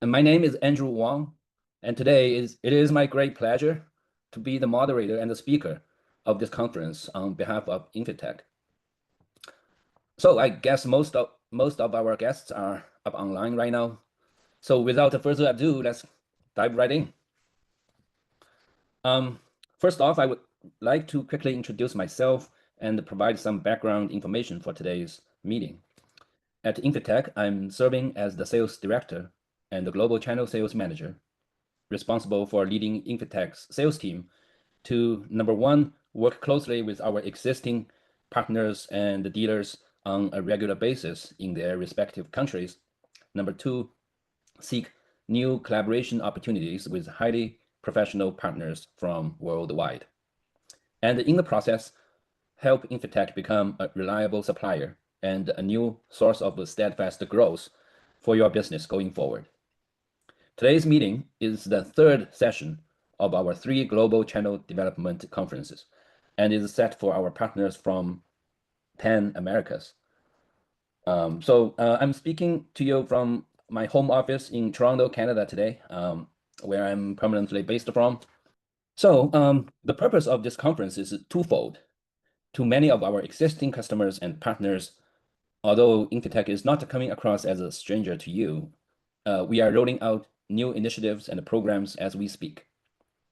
And my name is Andrew Wang, and today it is my great pleasure to be the moderator and the speaker of this conference on behalf of Infitek. So I guess most of our guests are up online right now. So without further ado, let's dive right in. First off, I would like to quickly introduce myself and provide some background information for today's meeting. At Infitek, I'm serving as the sales director and the global channel sales manager, responsible for leading Infitek's sales team to, number one, work closely with our existing partners and dealers on a regular basis in their respective countries. Number two, seek new collaboration opportunities with highly professional partners from worldwide. And in the process, help Infitek become a reliable supplier and a new source of steadfast growth for your business going forward. Today's meeting is the third session of our 3 global channel development conferences and is set for our partners from 10 Americas. I'm speaking to you from my home office in Toronto, Canada today, where I'm permanently based from. So the purpose of this conference is twofold. To many of our existing customers and partners, although Infitek is not coming across as a stranger to you, we are rolling out new initiatives and programs as we speak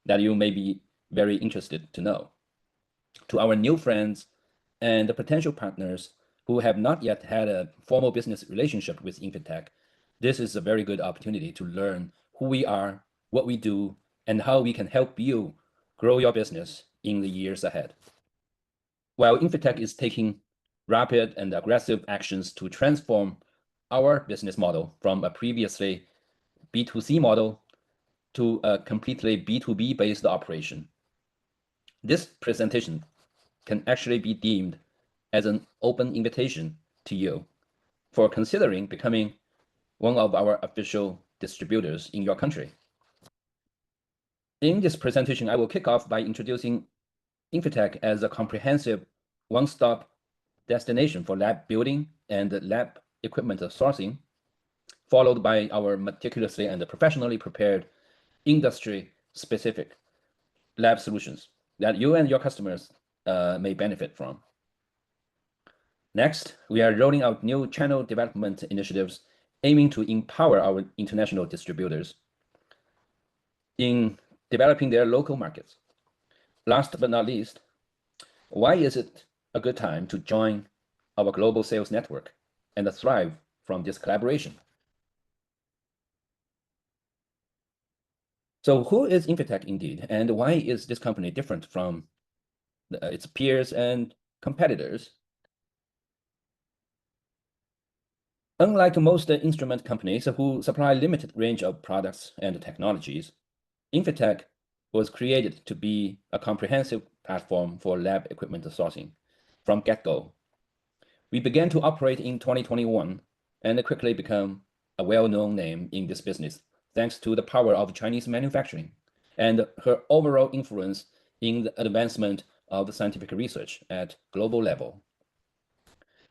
that you may be very interested to know. To our new friends and the potential partners who have not yet had a formal business relationship with Infitek, this is a very good opportunity to learn who we are, what we do, and how we can help you grow your business in the years ahead. While Infitek is taking rapid and aggressive actions to transform our business model from a previously B2C model to a completely B2B based operation, this presentation can actually be deemed as an open invitation to you for considering becoming one of our official distributors in your country. In this presentation, I will kick off by introducing Infitek as a comprehensive one-stop destination for lab building and lab equipment sourcing, followed by our meticulously and professionally prepared industry-specific lab solutions that you and your customers may benefit from. Next, we are rolling out new channel development initiatives aiming to empower our international distributors in developing their local markets. Last but not least, why is it a good time to join our global sales network and thrive from this collaboration? So who is Infitek indeed, and why is this company different from its peers and competitors? Unlike most instrument companies who supply a limited range of products and technologies, Infitek was created to be a comprehensive platform for lab equipment sourcing from get-go. We began to operate in 2021 and quickly become a well-known name in this business, thanks to the power of Chinese manufacturing and her overall influence in the advancement of scientific research at global level.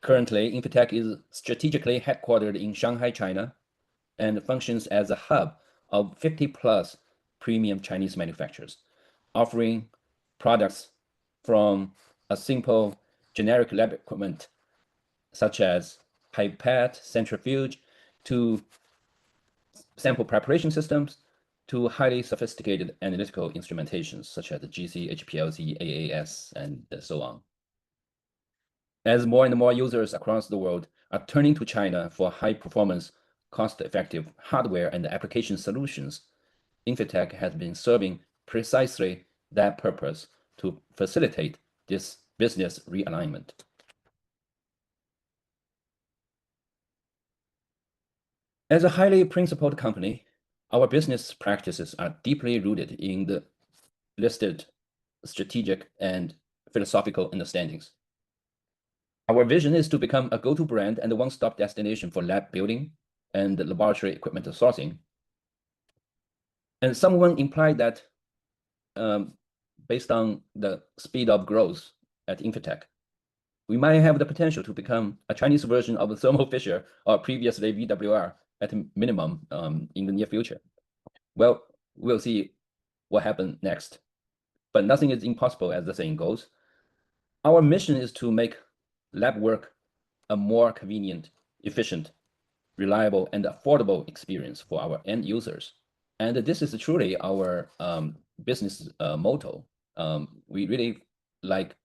Currently, Infitek is strategically headquartered in Shanghai, China, and functions as a hub of 50+ premium Chinese manufacturers, offering products from a simple generic lab equipment such as pipette, centrifuge, to sample preparation systems, to highly sophisticated analytical instrumentations such as the GC, HPLC, AAS, and so on. As more and more users across the world are turning to China for high-performance, cost-effective hardware and application solutions, Infitek has been serving precisely that purpose to facilitate this business realignment. As a highly principled company, our business practices are deeply rooted in the listed strategic and philosophical understandings. Our vision is to become a go-to brand and a one-stop destination for lab building and laboratory equipment sourcing. And someone implied that based on the speed of growth at Infitek, we might have the potential to become a Chinese version of Thermo Fisher or previously VWR at a minimum in the near future. Well, we'll see what happens next. But nothing is impossible, as the saying goes. Our mission is to make lab work a more convenient, efficient, reliable, and affordable experience for our end users. And this is truly our business motto. We really like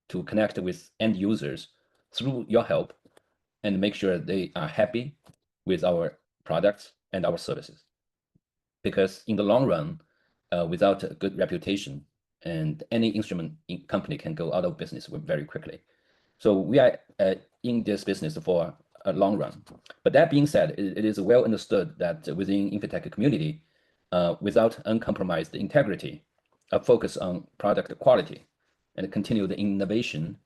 to connect with end users through your help and make sure they are happy with our products and our services. Because in the long run, without a good reputation, and any instrument company can go out of business very quickly. So we are in this business for a long run. But that being said, it is well understood that within Infitek community, without uncompromised integrity, a focus on product quality, and continued innovation,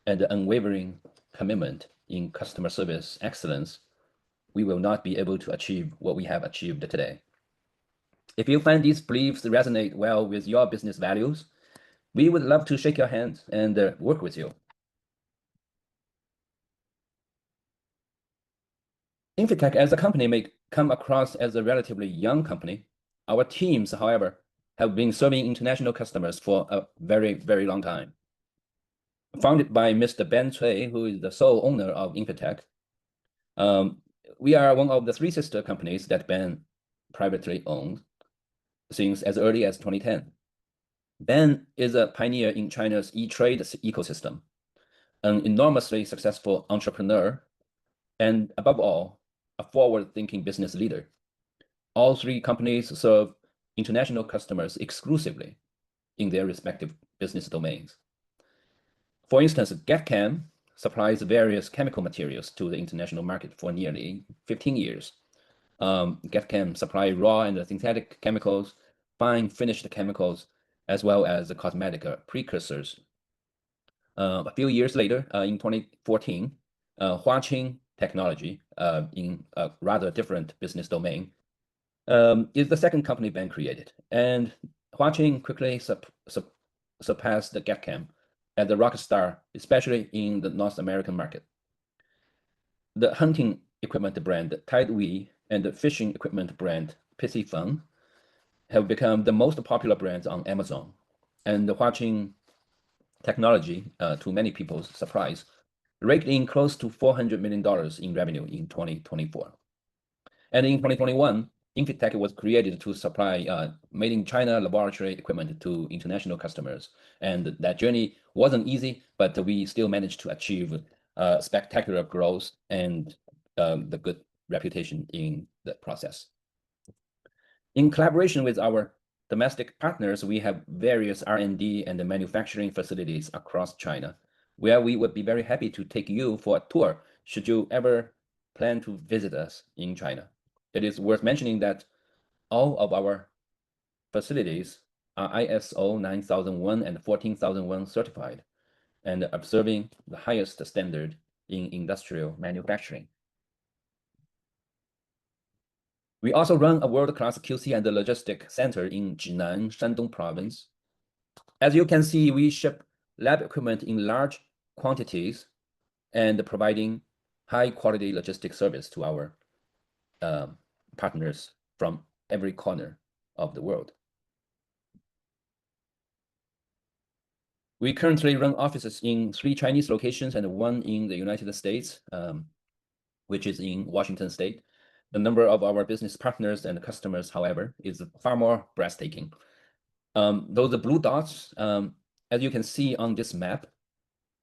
and unwavering commitment in customer service excellence, we will not be able to achieve what we have achieved today. If you find these beliefs resonate well with your business values, we would love to shake your hand and work with you. Infitek as a company may come across as a relatively young company. Our teams, however, have been serving international customers for a very, very long time. Founded by Mr. Ben Cui, who is the sole owner of Infitek, we are one of the 3 sister companies that Ben privately owned since as early as 2010. Ben is a pioneer in China's e-trade ecosystem, an enormously successful entrepreneur, and above all, a forward-thinking business leader. All 3 companies serve international customers exclusively in their respective business domains. For instance, GetChem supplies various chemical materials to the international market for nearly 15 years. GetChem supplies raw and synthetic chemicals, fine finished chemicals, as well as the cosmetic precursors. A few years later, in 2014, Huaqing Technology, in a rather different business domain, is the second company Ben created. And Huaqing quickly surpassed the GetChem as a rock star, especially in the North American market. The hunting equipment brand Tidewee and the fishing equipment brand Piscifun have become the most popular brands on Amazon. And the Huaqing Technology, to many people's surprise, raked in close to $400 million in revenue in 2024. And in 2021, Infitek was created to supply made in China laboratory equipment to international customers. And that journey wasn't easy, but we still managed to achieve spectacular growth and the good reputation in the process. In collaboration with our domestic partners, we have various R&D and manufacturing facilities across China, where we would be very happy to take you for a tour should you ever plan to visit us in China. It is worth mentioning that all of our facilities are ISO 9001 and 14001 certified and observing the highest standard in industrial manufacturing. We also run a world-class QC and logistic center in Jinan, Shandong province. As you can see, we ship lab equipment in large quantities and providing high-quality logistic service to our partners from every corner of the world. We currently run offices in 3 Chinese locations and 1 in the United States, which is in Washington State. The number of our business partners and customers, however, is far more breathtaking. Those blue dots, as you can see on this map,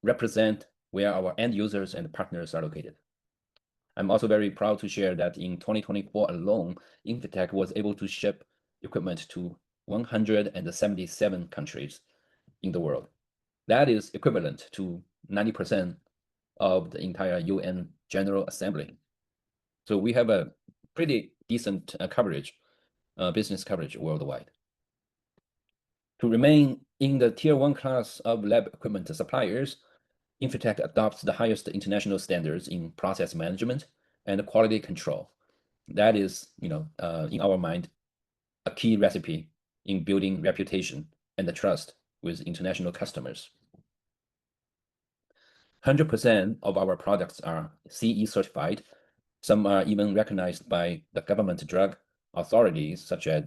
represent where our end users and partners are located. I'm also very proud to share that in 2024 alone, Infitek was able to ship equipment to 177 countries in the world. That is equivalent to 90% of the entire UN General Assembly. So we have a pretty decent coverage, business coverage worldwide. To remain in the tier 1 class of lab equipment suppliers, Infitek adopts the highest international standards in process management and quality control. That is, in our mind, a key recipe in building reputation and the trust with international customers. 100% of our products are CE certified, Some are even recognized by the government drug authorities, such as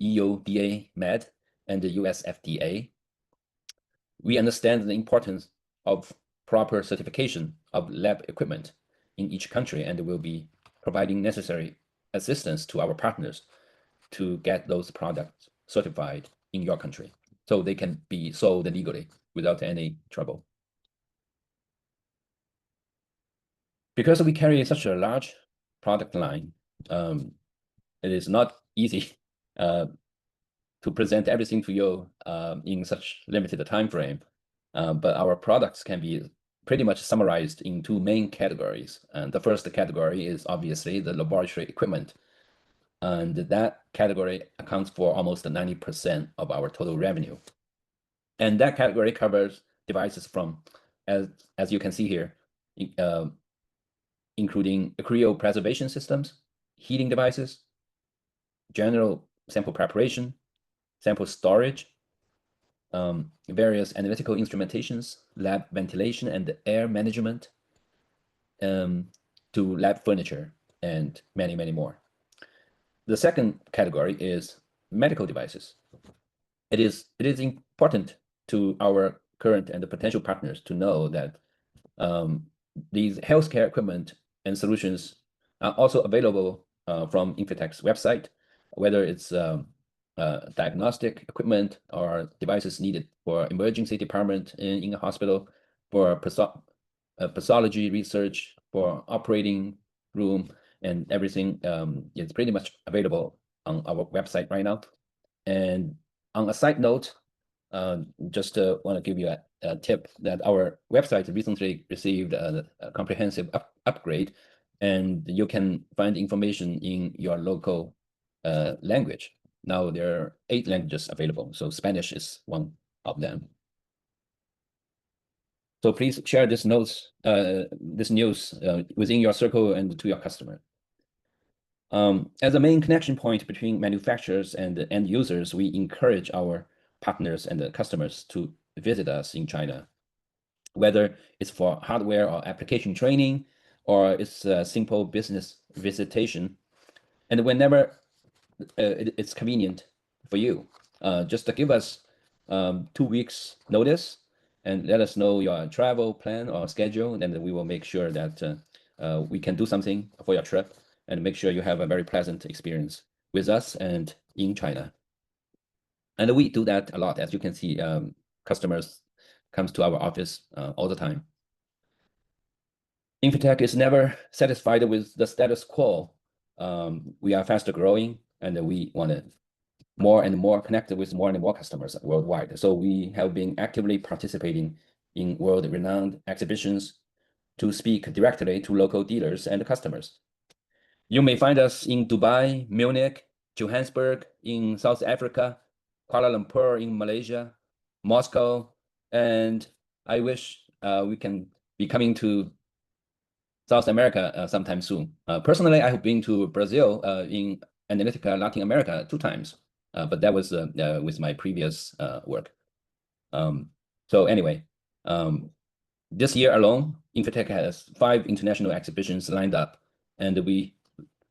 EUDA Med and the US FDA. We understand the importance of proper certification of lab equipment in each country, and will be providing necessary assistance to our partners to get those products certified in your country so they can be sold legally without any trouble. Because we carry such a large product line, it is not easy to present everything to you in such limited time frame. But our products can be pretty much summarized in two main categories. And the first category is obviously the laboratory equipment. And that category accounts for almost 90% of our total revenue. And that category covers devices from, as you can see here, including cryopreservation systems, heating devices, general sample preparation, sample storage, various analytical instrumentations, lab ventilation and air management, to lab furniture, and many, many more. The second category is medical devices. It is important to our current and potential partners to know that these healthcare equipment and solutions are also available from Infitek's website, whether it's diagnostic equipment or devices needed for emergency department in a hospital, for pathology research, for operating room, and everything is pretty much available on our website right now. And on a side note, just want to give you a tip that our website recently received a comprehensive upgrade, and you can find information in your local language. Now there are 8 languages available, so Spanish is one of them. So please share this news within your circle and to your customer. As a main connection point between manufacturers and end users, we encourage our partners and customers to visit us in China, whether it's for hardware or application training, or it's a simple business visitation. And whenever it's convenient for you, just to give us 2 weeks notice and let us know your travel plan or schedule, and we will make sure that we can do something for your trip and make sure you have a very pleasant experience with us and in China. And we do that a lot. As you can see, customers comes to our office all the time. Infitek is never satisfied with the status quo. We are faster growing, and we want to more and more connected with more and more customers worldwide. So we have been actively participating in world-renowned exhibitions to speak directly to local dealers and customers. You may find us in Dubai, Munich, Johannesburg in South Africa, Kuala Lumpur in Malaysia, Moscow, and I wish we can be coming to South America sometime soon. Personally, I have been to Brazil in Analytica Latin America 2 times, but that was with my previous work. So anyway, this year alone, Infitek has 5 international exhibitions lined up, and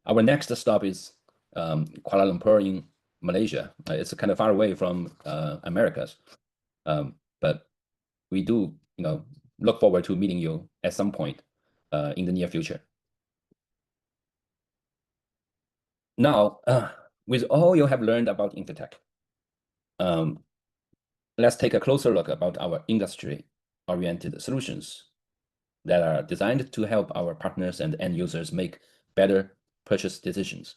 our next stop is Kuala Lumpur in Malaysia. It's kind of far away from Americas, but we do, look forward to meeting you at some point in the near future. Now, with all you have learned about Infitek, let's take a closer look about our industry-oriented solutions that are designed to help our partners and end users make better purchase decisions.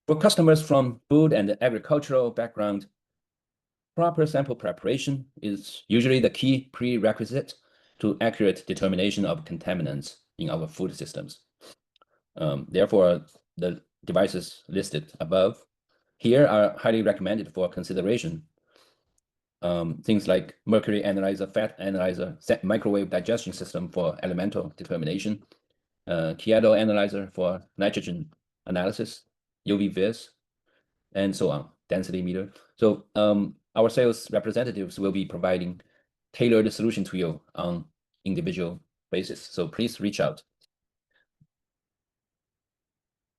For customers from food and agricultural background, proper sample preparation is usually the key prerequisite to accurate determination of contaminants in our food systems. Therefore, the devices listed above here are highly recommended for consideration. Things like mercury analyzer, fat analyzer, microwave digestion system for elemental determination, Kieto analyzer for nitrogen analysis, UV vis, and so on, density meter. So our sales representatives will be providing tailored solution to you on individual basis. So please reach out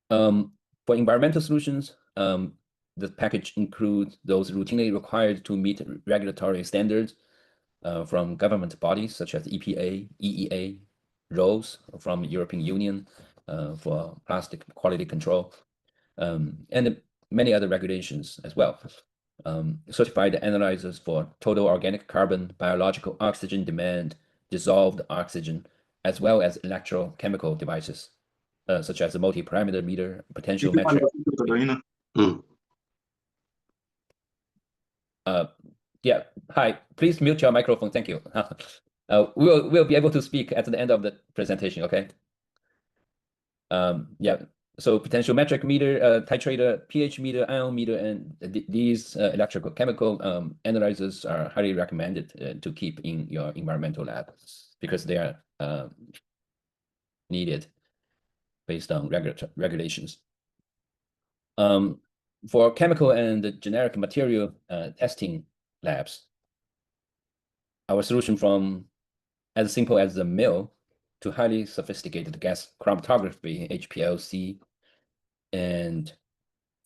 For environmental solutions, the package includes those routinely required to meet regulatory standards from government bodies such as EPA, EEA, RoHS from European Union for plastic quality control, and many other regulations as well. Certified analyzers for total organic carbon, biological oxygen demand, dissolved oxygen, as well as electrochemical devices, such as a multi-parameter meter, potential metric. Yeah, hi, please mute your microphone. Thank you. We'll be able to speak at the end of the presentation, okay? Yeah, so potential metric meter, titrator, pH meter, ion meter, and these electrical chemical analyzers are highly recommended to keep in your environmental lab because they are needed based on regulations. For chemical and generic material testing labs, our solution from as simple as the mill to highly sophisticated gas chromatography, HPLC, and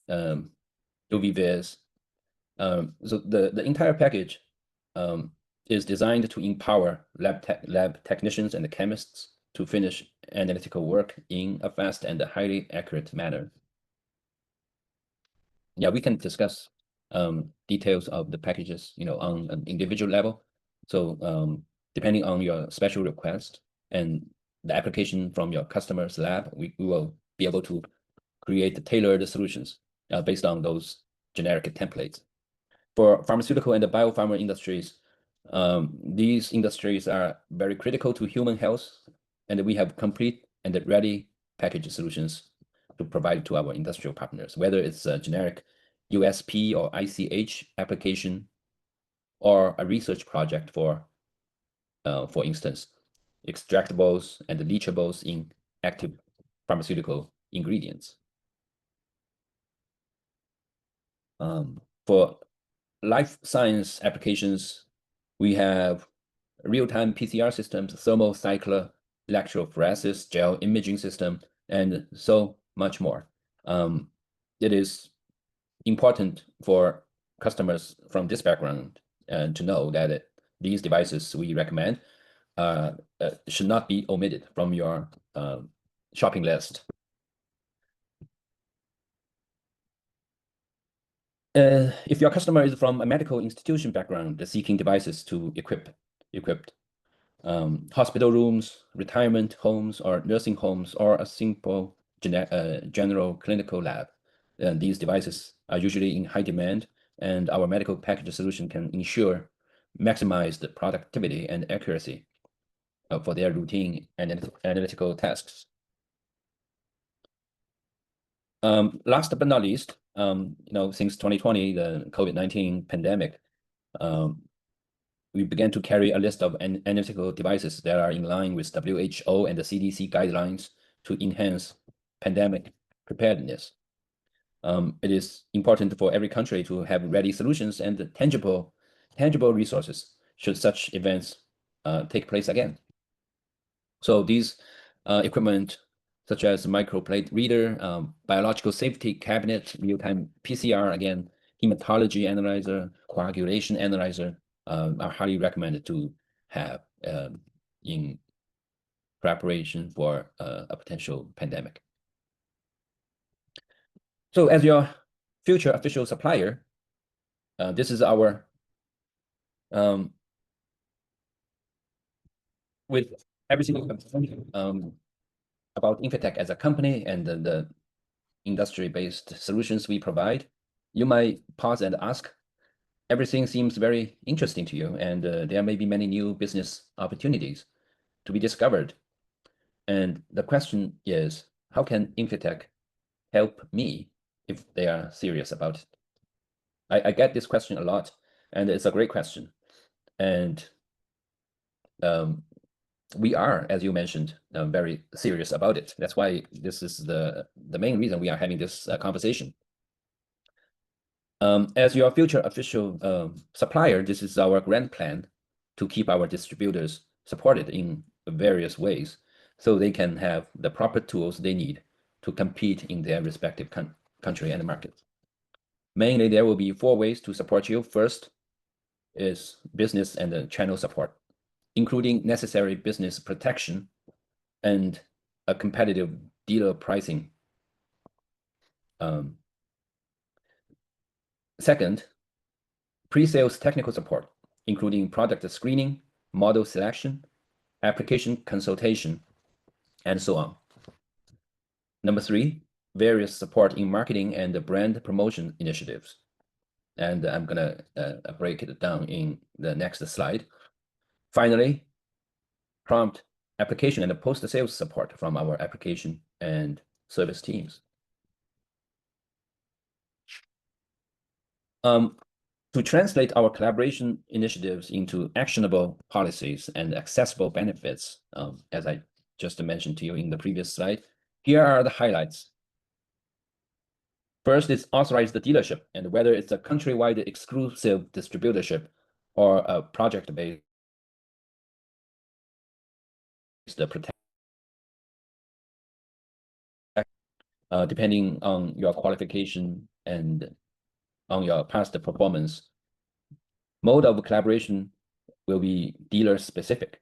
UV-Vis. So the entire package is designed to empower lab technicians and chemists to finish analytical work in a fast and highly accurate manner. Yeah, we can discuss details of the packages, on an individual level. So depending on your special request and the application from your customer's lab, we will be able to create tailored solutions based on those generic templates. For pharmaceutical and the biopharma industries, these industries are very critical to human health, and we have complete and ready package solutions to provide to our industrial partners, whether it's a generic USP or ICH application or a research project for instance, extractables and leachables in active pharmaceutical ingredients. For life science applications, we have real-time PCR systems, thermocycler, electrophoresis, gel imaging system, and so much more. It is important for customers from this background to know that these devices we recommend should not be omitted from your shopping list. If your customer is from a medical institution background, seeking devices to equip hospital rooms, retirement homes, or nursing homes, or a simple general clinical lab, these devices are usually in high demand, and our medical package solution can ensure maximized productivity and accuracy for their routine analytical tasks. Last but not least, since 2020, the COVID-19 pandemic, we began to carry a list of analytical devices that are in line with WHO and the CDC guidelines to enhance pandemic preparedness. It is important for every country to have ready solutions and tangible resources should such events take place again. So these equipment, such as microplate reader, biological safety cabinet, real-time PCR, again, hematology analyzer, coagulation analyzer, are highly recommended to have in preparation for a potential pandemic. So as your future official supplier, this is our with everything about Infitek as a company and the industry-based solutions we provide, you might pause and ask, everything seems very interesting to you, and there may be many new business opportunities to be discovered. And the question is, how can Infitek help me if they are serious about it? I get this question a lot, and it's a great question. And we are, as you mentioned, very serious about it. That's why this is the main reason we are having this conversation. As your future official supplier, this is our grand plan to keep our distributors supported in various ways so they can have the proper tools they need to compete in their respective country and markets. Mainly, there will be 4 ways to support you. First is business and channel support, including necessary business protection and a competitive dealer pricing. Second, pre-sales technical support, including product screening, model selection, application consultation, and so on. Number 3, various support in marketing and brand promotion initiatives. And I'm gonna break it down in the next slide. Finally, prompt application and post-sales support from our application and service teams. To translate our collaboration initiatives into actionable policies and accessible benefits, as I just mentioned to you in the previous slide, here are the highlights. First is authorize the dealership, and whether it's a countrywide exclusive distributorship or a project-based protect, depending on your qualification and on your past performance. Mode of collaboration will be dealer specific,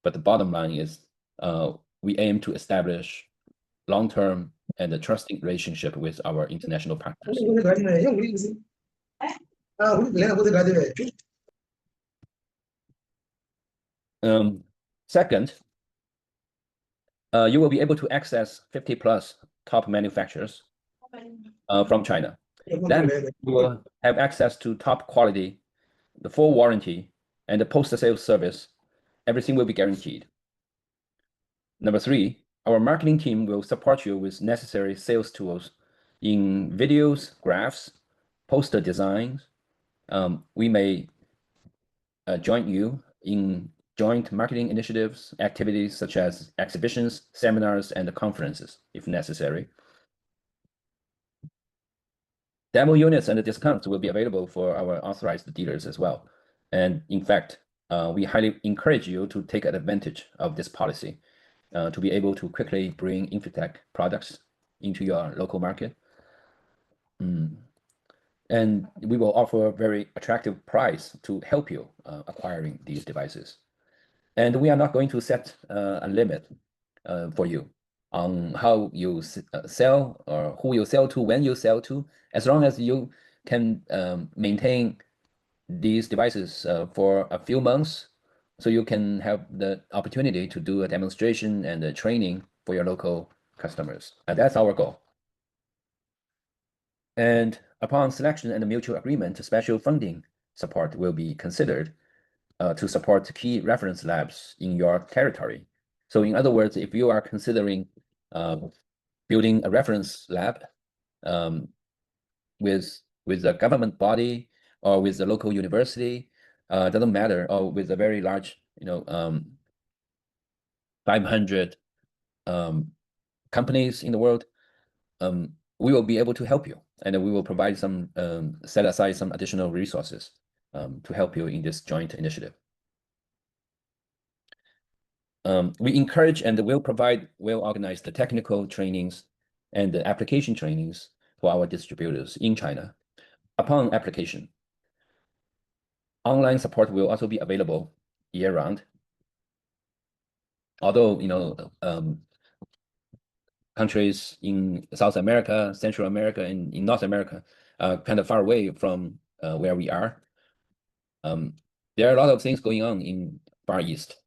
but the bottom line is we aim to establish long-term and a trusting relationship with our international partners. Second, you will be able to access 50 plus top manufacturers from China. Then you will have access to top quality, the full warranty, and the post-sales service. Everything will be guaranteed. Number 3, our marketing team will support you with necessary sales tools in videos, graphs, poster designs. We may join you in joint marketing initiatives, activities such as exhibitions, seminars, and conferences, if necessary. Demo units and discounts will be available for our authorized dealers as well. And in fact, we highly encourage you to take advantage of this policy to be able to quickly bring Infitek products into your local market. And we will offer a very attractive price to help you acquiring these devices. And we are not going to set a limit for you on how you sell or who you sell to, when you sell to, as long as you can maintain these devices for a few months, so you can have the opportunity to do a demonstration and a training for your local customers. And that's our goal. And upon selection and mutual agreement, special funding support will be considered to support key reference labs in your territory. So in other words, if you are considering building a reference lab with a government body or with a local university, doesn't matter, or with a very large, 500 companies in the world, we will be able to help you, and we will provide some, set aside some additional resources to help you in this joint initiative. We encourage and will provide well-organized technical trainings and application trainings for our distributors in China. Upon application, online support will also be available year-round. Although, countries in South America, Central America, and in North America are kind of far away from where we are. There are a lot of things going on in Far East,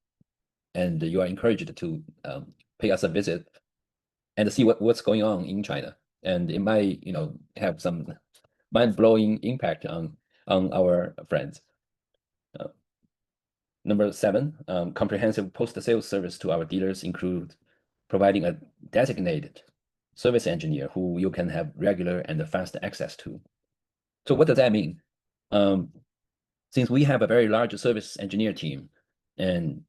and you are encouraged to pay us a visit and see what's going on in China. And it might, have some mind-blowing impact on our friends. Number 7, comprehensive post-sales service to our dealers include providing a designated service engineer who you can have regular and fast access to. So what does that mean? Since we have a very large service engineer team and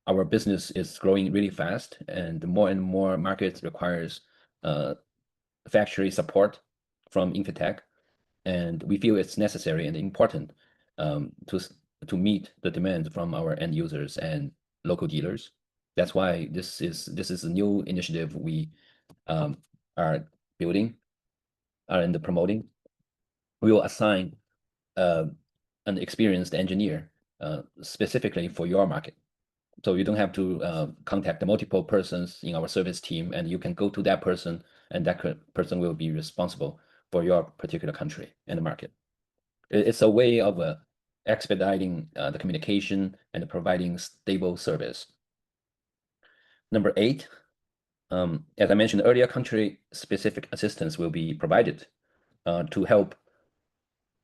our business is growing really fast and more markets requires factory support from Infitek, and we feel it's necessary and important to meet the demand from our end users and local dealers. That's why this is a new initiative we are building, are in the promoting, we will assign an experienced engineer specifically for your market. So you don't have to contact the multiple persons in our service team, and you can go to that person, and that person will be responsible for your particular country and the market. It's a way of expediting the communication and providing stable service. Number 8, as I mentioned earlier, country-specific assistance will be provided to help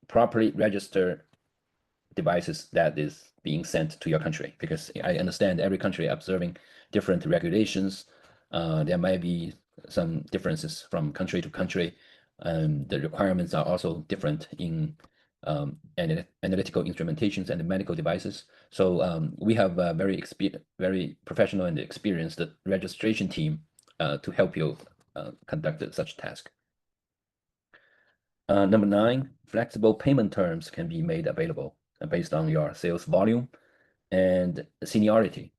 properly register devices that is being sent to your country, because I understand every country observing different regulations. There might be some differences from country to country. The requirements are also different in analytical instrumentations and medical devices. So we have a very professional and experienced registration team to help you conduct such task. Number 9, flexible payment terms can be made available based on your sales volume and seniority.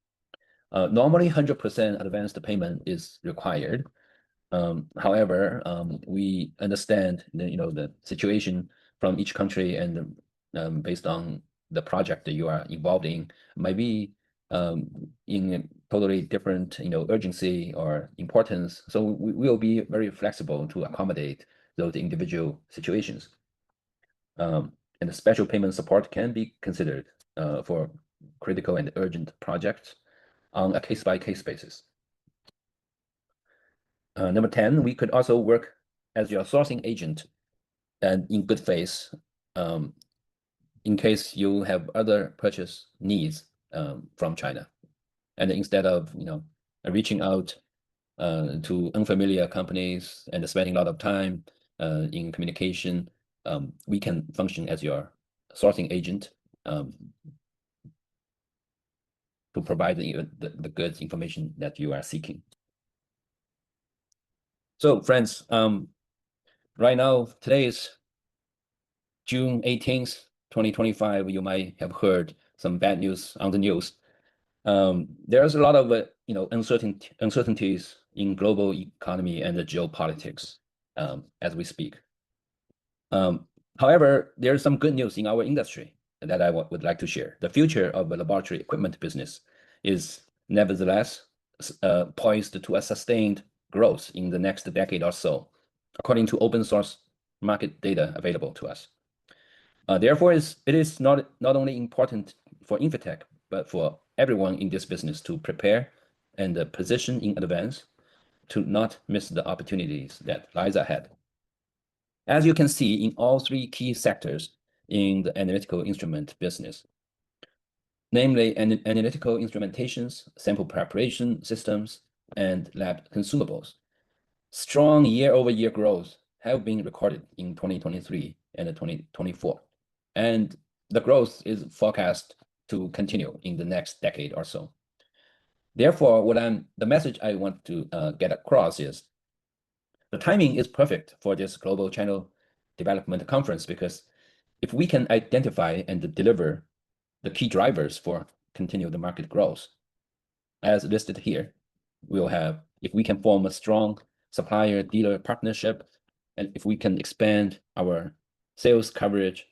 Normally, 100% advanced payment is required. However, we understand the situation from each country, and based on the project that you are involved in, might be in totally different urgency or importance. So we will be very flexible to accommodate those individual situations. And the special payment support can be considered for critical and urgent projects on a case-by-case basis. Number 10, we could also work as your sourcing agent and in good faith in case you have other purchase needs from China. And instead of reaching out to unfamiliar companies and spending a lot of time in communication, we can function as your sourcing agent to provide the goods information that you are seeking. So friends, right now, today is June 18th, 2025. You might have heard some bad news on the news. There's a lot of uncertainties in global economy and the geopolitics as we speak. However, there's some good news in our industry that I would like to share. The future of the laboratory equipment business is nevertheless poised to a sustained growth in the next decade or so, according to open source market data available to us. Therefore, it is not only important for Infitek, but for everyone in this business to prepare and position in advance to not miss the opportunities that lies ahead. As you can see in all 3 key sectors in the analytical instrument business, namely analytical instrumentations, sample preparation systems, and lab consumables, strong year-over-year growth have been recorded in 2023 and 2024, and the growth is forecast to continue in the next decade or so. Therefore, the message I want to get across is the timing is perfect for this global channel development conference, because if we can identify and deliver the key drivers for continued market growth, as listed here, if we can form a strong supplier-dealer partnership, and if we can expand our sales coverage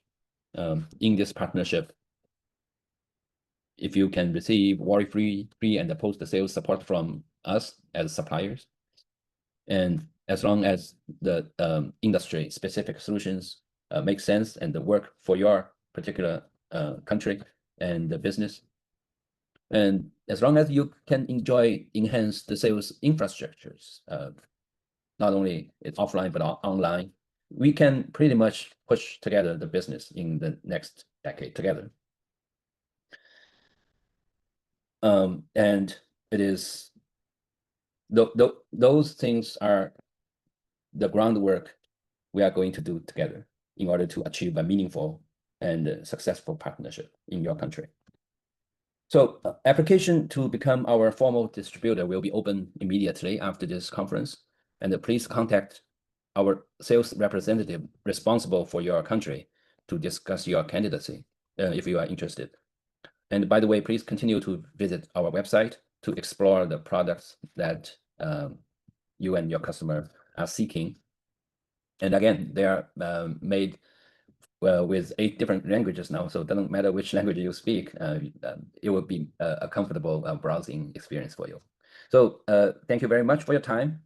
in this partnership, if you can receive worry-free and post-sales support from us as suppliers, and as long as the industry-specific solutions make sense and work for your particular country and the business, and as long as you can enhance the sales infrastructures, not only it's offline but online, we can pretty much push together the business in the next decade together. And it is those things are the groundwork we are going to do together in order to achieve a meaningful and successful partnership in your country. So application to become our formal distributor will be open immediately after this conference, and please contact our sales representative responsible for your country to discuss your candidacy if you are interested. And by the way, please continue to visit our website to explore the products that you and your customer are seeking. And again, they are made with 8 different languages now, so it doesn't matter which language you speak, it will be a comfortable browsing experience for you. So thank you very much for your time.